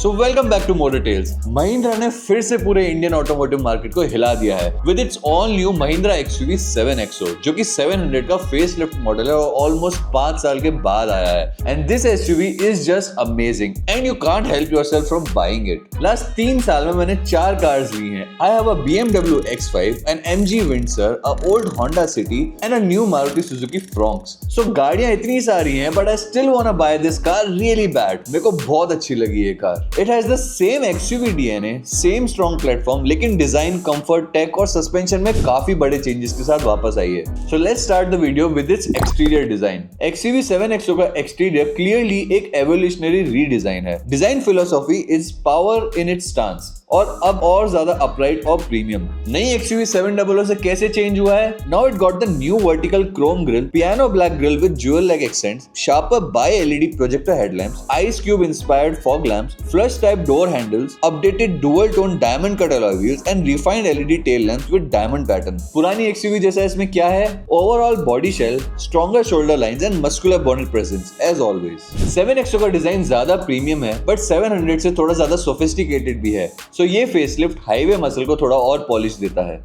So welcome back to Motor Tales. Mahindra ने फिर से पूरे इंडियन ऑटोमोटिव मार्केट को हिला दिया है with its all new Mahindra XUV 7XO, जो कि 700 का फेसलिफ्ट मॉडल है और ऑलमोस्ट 5 साल के बाद आया है। And this SUV is just amazing and you can't help yourself from buying it. Last 3 साल में मैंने 4 कार्स ली हैं। I have a BMW X5, an MG Windsor, a old Honda City and a new Maruti Suzuki Fronx। So गाड़ियां इतनी सारी हैं but I still wanna buy this car really bad। मेरे को बहुत अच्छी लगी ये car. It has the same XUV DNA, same strong platform, लेकिन डिजाइन, कंफर्ट, टेक और सस्पेंशन में काफी बड़े चेंजेस के साथ वापस आई है। So let's start the video with its exterior design। XUV 7XO का एक्सटीरियर क्लियरली एक एवोल्यूशनरी रीडिजाइन है। Design philosophy is power in its stance और अब और ज्यादा अपराइट और प्रीमियम। नई XUV 700 से कैसे चेंज हुआ है? Now it got the new vertical chrome grille, piano black grille with jewel like accents, sharper bi-LED projector headlamps, ice cube inspired fog lamps, flush type door handles, updated dual tone diamond cut alloy wheels and refined LED tail lamps with diamond pattern। पुरानी XUV जैसा इसमें क्या है? Overall body shell, stronger shoulder lines and muscular bonnet presence as always। 7XO का design ज्यादा premium है but 700 से थोड़ा ज्यादा सोफिस्टिकेटेड भी है। तो ये फेसलिफ्ट हाईवे मसल को थोड़ा और पॉलिश देता है।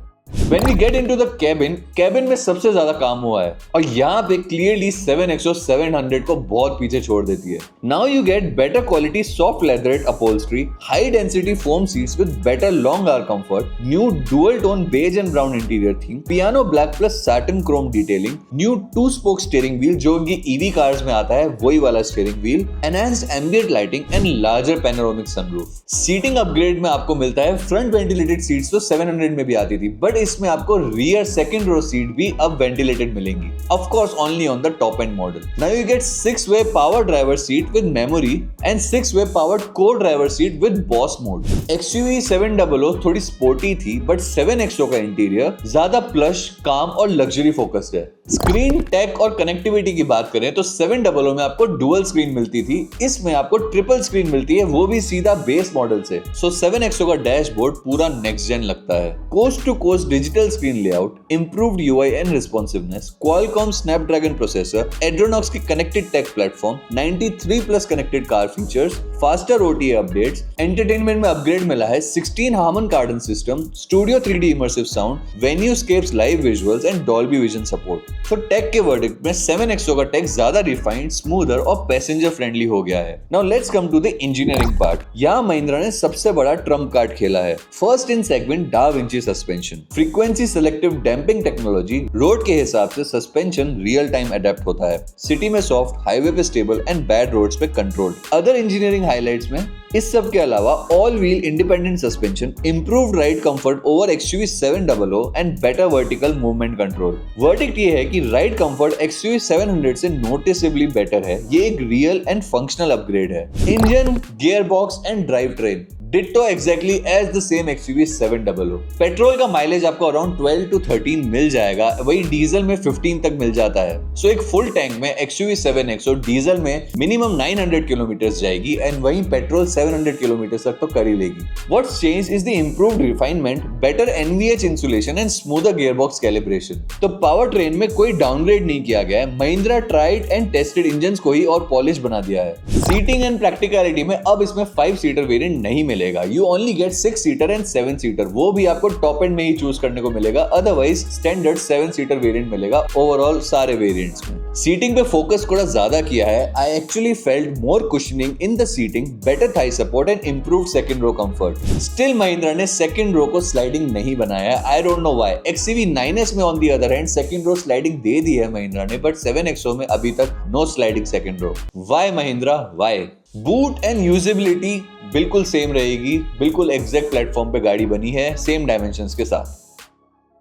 When we get into the cabin में सबसे ज्यादा काम हुआ है और यहाँ पे क्लियरली 7XO 700 को बहुत पीछे छोड़ देती है। Now you get better quality soft leatherette upholstery, high density foam seats with better long hour comfort, new dual tone beige and brown interior theme, piano black plus satin chrome detailing, new 2-spoke steering wheel जो इनकी EV cars में आता है वही वाला steering wheel, enhanced ambient lighting and larger panoramic sunroof। Seating upgrade में आपको मिलता है front ventilated seats तो 700 में भी आती थी बट इसमें आपको रियर सेकंड रो सीट भी अब वेंटिलेटेड मिलेंगी। Of course only on the top end model। Now you get 6-way power driver seat with memory and 6-way powered co-driver seat with Boss mode। XUV 700 थोड़ी sporty थी but 7XO का interior ज्यादा plush, काम और luxury focused है। Screen, take और connectivity की बात करें तो 700 में आपको डुअल स्क्रीन मिलती थी, इसमें आपको ट्रिपल स्क्रीन मिलती है, वो भी सीधा बेस मॉडल से। सो 7XO का डैशबोर्ड पूरा नेक्स्ट जेन लगता है। Coast to coast digital screen layout, improved UI and responsiveness, Qualcomm Snapdragon processor, AdrenoX की connected tech platform, 93+ connected car features, faster OTA updates, entertainment में अपग्रेड मिला है 16 Harman Kardon system, studio 3D immersive sound, वेन्यूस्केप्स live visuals and Dolby Vision support. तो tech के verdict में 7XO का tech ज्यादा रिफाइंड, स्मूदर और पैसेंजर फ्रेंडली हो गया है। Now let's come to the engineering part. यहाँ महिंद्रा ने सबसे बड़ा ट्रम्प कार्ड खेला है। First in segment da Vinci suspension, frequency selective damping technology, road के हिसाब से सस्पेंशन रियल टाइम अडेप्ट होता है। सिटी में सॉफ्ट, हाईवे पे स्टेबल एंड बैड रोड्स पे कंट्रोल्ड। अदर इंजीनियरिंग हाइलाइट्स में इस सब के अलावा all wheel independent suspension, improved ride comfort over XUV 700 and better vertical movement control. Verdict ये है कि राइड कंफर्ट XUV 700 से नोटिसेबली बेटर है। ये एक रियल एंड फंक्शनल अपग्रेड है। Engine, gear box and drive train ditto exactly as the same XUV 700। Petrol का mileage आपको अराउंड 12 to 13 मिल जाएगा, वही डीजल में 15 तक मिल जाता है। सो एक फुल टैंक में XUV 7XO डीजल में मिनिमम 900 किलोमीटर जाएगी एंड वहीं पेट्रोल 700 किलोमीटर तक तो कर ही लेगी। What's changed is the improved refinement, better NVH insulation and smoother gearbox calibration। तो पावर ट्रेन में कोई डाउनग्रेड नहीं किया गया है। Mahindra tried and tested engines को ही और पॉलिश बना दिया है। सीटिंग एंड प्रैक्टिकलिटी में अब इसमें 5 सीटर वेरिएंट नहीं मिलेगा। You only get 6 seater and 7 seater, वो भी आपको टॉप एंड में ही चूज करने को मिलेगा। अदरवाइज स्टैंडर्ड 7 सीटर वेरिएंट मिलेगा ओवरऑल सारे वेरिएंट्स में। सीटिंग पे फोकस थोड़ा ज्यादा किया है। I actually felt more cushioning in the seating, better thigh support and improved second row comfort। Still Mahindra ने सेकंड रो को स्लाइडिंग नहीं बनाया है। I don't know why। XUV 9S में on the other hand second row sliding दे दी है महिंद्रा ने, बट 7XO में अभी तक no sliding second row. Why Mahindra? Why? Boot and usability बिल्कुल सेम रहेगी, बिल्कुल एग्जैक्ट प्लेटफॉर्म पे गाड़ी बनी है, सेम डायमेंशंस के साथ।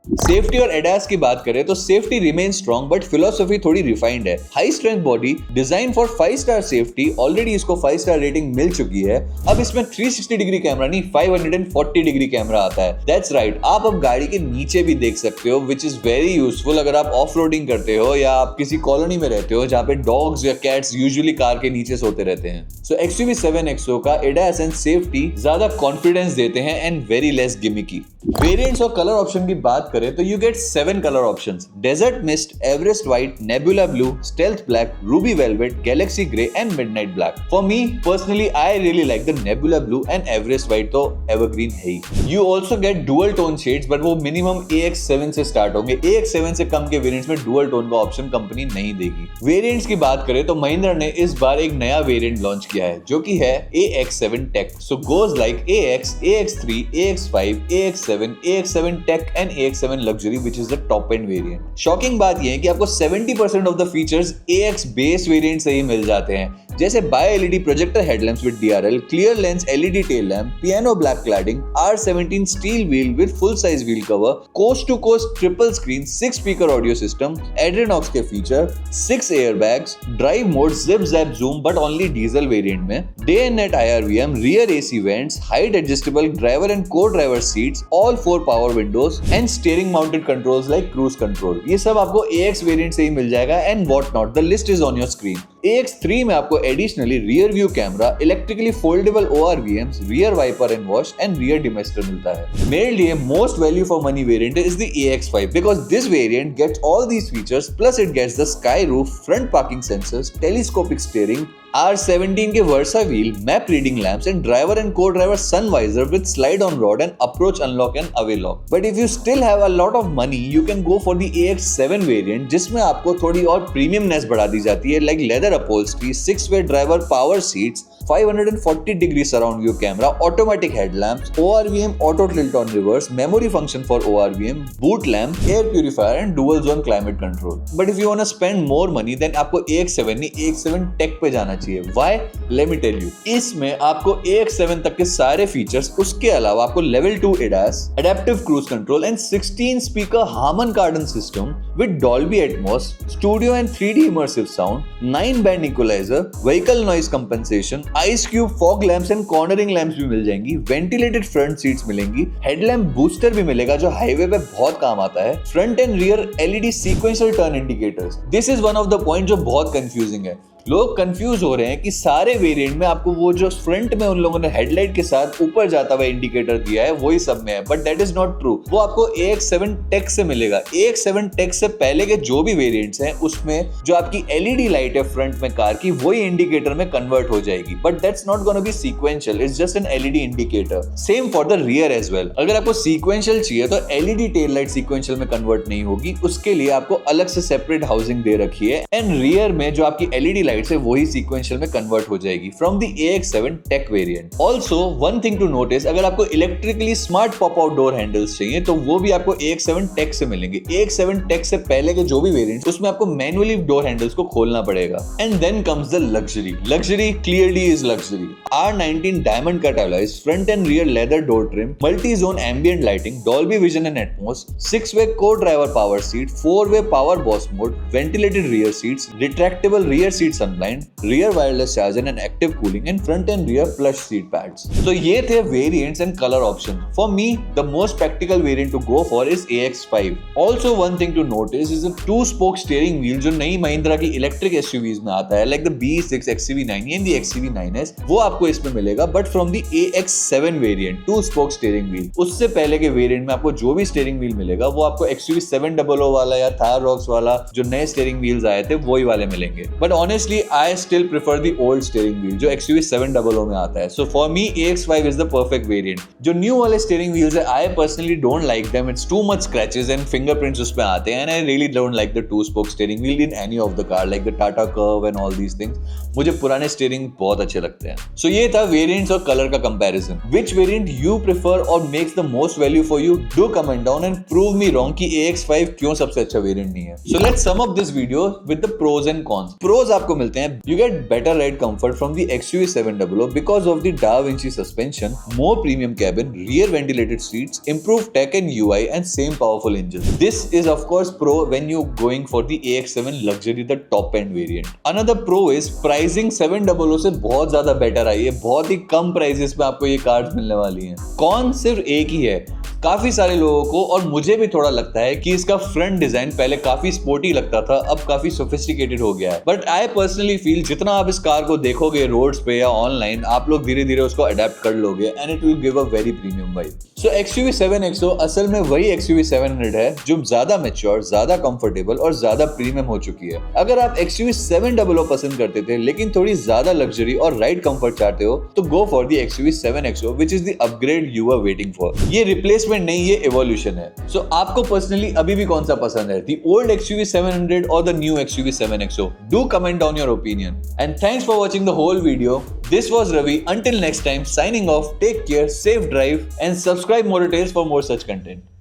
सेफ्टी और एडास की बात करें तो safety remain strong but philosophy थोड़ी रिफाइंड है। High strength body, design for 5 star safety, already इसको 5 स्टार रेटिंग मिल चुकी है। अब इसमें 360 डिग्री कैमरा नहीं 540 डिग्री कैमरा आता है। दैट्स राइट, आप अब गाड़ी के नीचे भी देख सकते हो, विच इज वेरी यूजफुल अगर आप ऑफ रोडिंग करते हो या आप किसी कॉलोनी में रहते हो जहाँ पे डॉग्स या कैट्स यूजुअली कार के नीचे सोते रहते हैं। सो XUV 7XO का एडास एंड सेफ्टी ज्यादा कॉन्फिडेंस देते हैं and very less gimmicky. Variants और कलर ऑप्शन की बात करें तो you get 7 color options: Desert Mist, Everest White, Nebula Blue, Stealth Black, Ruby Velvet, Galaxy Grey and Midnight Black. For me personally, I really like the Nebula Blue and Everest White, तो evergreen है ही. You also get dual tone shades, but वो minimum AX7 से start होंगे. AX7 से कम के variants में dual tone का option company नहीं देगी. वेरिएंट्स की बात करें तो महिंद्रा ने इस बार एक नया वेरिएंट लॉन्च किया है जो कि है AX7 Tech. So goes like AX, AX3, AX5, AX7, AX7 Tech and AX7 Luxury, which is the top end variant. Shocking बात यह है कि आपको 70% of the features AX base variant से ही मिल जाते हैं, जैसे bi LED projector headlamps with DRL, clear lens LED tail lamp, piano black cladding, R17 steel wheel with full size wheel cover, coast to coast triple screen 6 speaker audio system, AdrenoX के feature, 6 airbags, drive mode, zip zap zoom but only diesel variant में, day and night IRVM, rear AC vents, height adjustable driver and co driver seats, all 4 power windows and steering mounted controls like cruise control. ये सब आपको AX variant से ही मिल जाएगा and what not. The list is on your screen. AX3 में आपको additionally rear view camera, electrically foldable ORVMs, rear wiper and wash and rear demister मिलता है. मेरे लिए most value for money variant is the AX5 because this variant gets all these features plus it gets the sky roof, front parking sensors, telescopic steering, R17 के वर्सा wheel, map reading lamps and driver and co driver sun visor with slide on rod and approach unlock and away lock. But if you still have a lot of money you can go for the AX7 variant, जिसमें आपको थोड़ी और premiumness बढ़ा दी जाती है, like leather upholstery, 6-way driver power seats, 540 degree surround view camera, automatic headlamps, ORVM auto tilt on reverse, memory function for ORVM, boot lamp, air purifier and dual zone climate control. But if you want to spend more money then आपको AX7 नहीं AX7 Tech पे जाना चाहिए. Why? Let me tell you. इसमें आपको AX7 तक के सारे फीचर्स, उसके अलावा आपको level 2 ADAS, adaptive cruise control and 16 speaker Harman Kardon system with Dolby Atmos, studio and 3D immersive sound, 9 band equalizer, vehicle noise compensation, ice cube fog lamps and cornering lamps भी मिल जाएंगी, ventilated front seats मिलेंगी, headlamp booster भी मिलेगा जो highway पे बहुत काम आता है, front and rear LED sequential turn indicators. This is one of the point जो बहुत कंफ्यूजिंग है. लोग कंफ्यूज हो रहे हैं कि सारे वेरिएंट में आपको वो जो फ्रंट में उन लोगों ने हेडलाइट के साथ ऊपर जाता हुआ इंडिकेटर दिया है वही सब में है, but that is not true. वो आपको AX7 Tech से मिलेगा. AX7 Tech से पहले के जो भी वेरिएंट्स हैं उसमें जो आपकी LED लाइट है फ्रंट में कार की वही इंडिकेटर में कन्वर्ट हो जाएगी, but that's not gonna be sequential, it's just an LED indicator. Same for the rear as well. अगर आपको सीक्वेंशियल चाहिए तो LED टेल लाइट सीक्वेंशियल में कन्वर्ट नहीं होगी, उसके लिए आपको अलग से सेपरेट हाउसिंग दे रखी है एंड रियर में जो आपकी LED लाइट से वही सीक्वेंशियल में कन्वर्ट हो जाएगी from the AX7 Tech variant. Also one thing to notice, अगर आपको electrically smart pop out door handles चाहिए तो वो भी आपको AX7 Tech से मिलेंगे. AX7 Tech से पहले के जो भी वेरिएंट उसमें आपको मैनुअली डोर हैंडल्स को खोलना पड़ेगा. And then comes the luxury. Luxury clearly is luxury. R19 diamond cut alloys, front and rear leather door trim, multi zone ambient lighting, Dolby Vision and Atmos, 6-way co driver power seat, 4-way power boss mode, ventilated rear seats, retractable rear seat sunblind, rear wireless charger and active cooling and front and rear plush seat pads. So ये थे variants and color options. For me, the most practical variant to go for is AX5. Also one thing to notice is the 2-spoke steering wheel जो नई महिंद्रा की electric SUVs में आता है, like the BE6 XCV9 and the XCV9S, वो आपको इसमें मिलेगा, but from the AX7 variant, 2-spoke steering wheel. उससे पहले के variant में आपको जो भी steering wheel मिलेगा वो आपको XUV700 वाला या Thar ROXX वाला जो नए steering wheels आए थे वही वाले मिलेंगे. But honestly, I still prefer the old steering wheel जो XUV700 में आता है. So for me AX5 is the perfect variant. जो new वाले steering wheels है I personally don't like them. It's too much scratches and fingerprints उसपे आते हैं and I really don't like the 2-spoke steering wheel in any of the car like the Tata Curve and all these things. मुझे पुराने steering बहुत अच्छे लगते हैं. So ये था variants और color का comparison. Which variant you prefer or makes the most value for you? Do comment down and prove me wrong कि AX5 क्यों सबसे अच्छा variant नहीं है. So let's sum up this video with the pros and cons. Pros आपको मिलते हैं. You get better ride comfort from the XUV700 because of the Da Vinci suspension, more premium cabin, rear ventilated seats, improved tech and UI and same powerful engine. This is of course pro when you going for the AX7 Luxury, the top end variant. Another pro is pricing 700 से बहुत ज्यादा better आई है. बहुत ही कम prices पे आपको ये cars मिलने वाली हैं. Con सिर्फ एक ही है, काफी सारे लोगों को और मुझे भी थोड़ा लगता है कि इसका फ्रंट डिजाइन पहले काफी स्पोर्टी लगता था, अब काफी सोफिस्टिकेटेड हो गया है। बट आई पर्सनली फील जितना आप इस कार को देखोगे रोड्स पे या ऑनलाइन, आप लोग धीरे धीरे उसको अडेप्ट कर लोगे and it will give a very premium vibe. So XUV 7XO असल में वही XUV 700 है जो ज्यादा मैच्योर, ज्यादा कंफर्टेबल और ज्यादा प्रीमियम हो चुकी है। अगर आप XUV 700 पसंद करते थे लेकिन थोड़ी ज्यादा लग्जरी और राइड कंफर्ट चाहते हो तो go for the XUV 7XO which is the upgrade you are waiting for. ये रिप्लेसमेंट नहीं, ये एवोल्यूशन है। सो आपको पर्सनली अभी भी कौन सा पसंद है, द ओल्ड XUV 700 और the new XUV 7XO? Do comment down your opinion and thanks for watching the whole video. This was Ravi. Until next time, signing off. Take care, safe drive, and subscribe Motor Tales for more such content.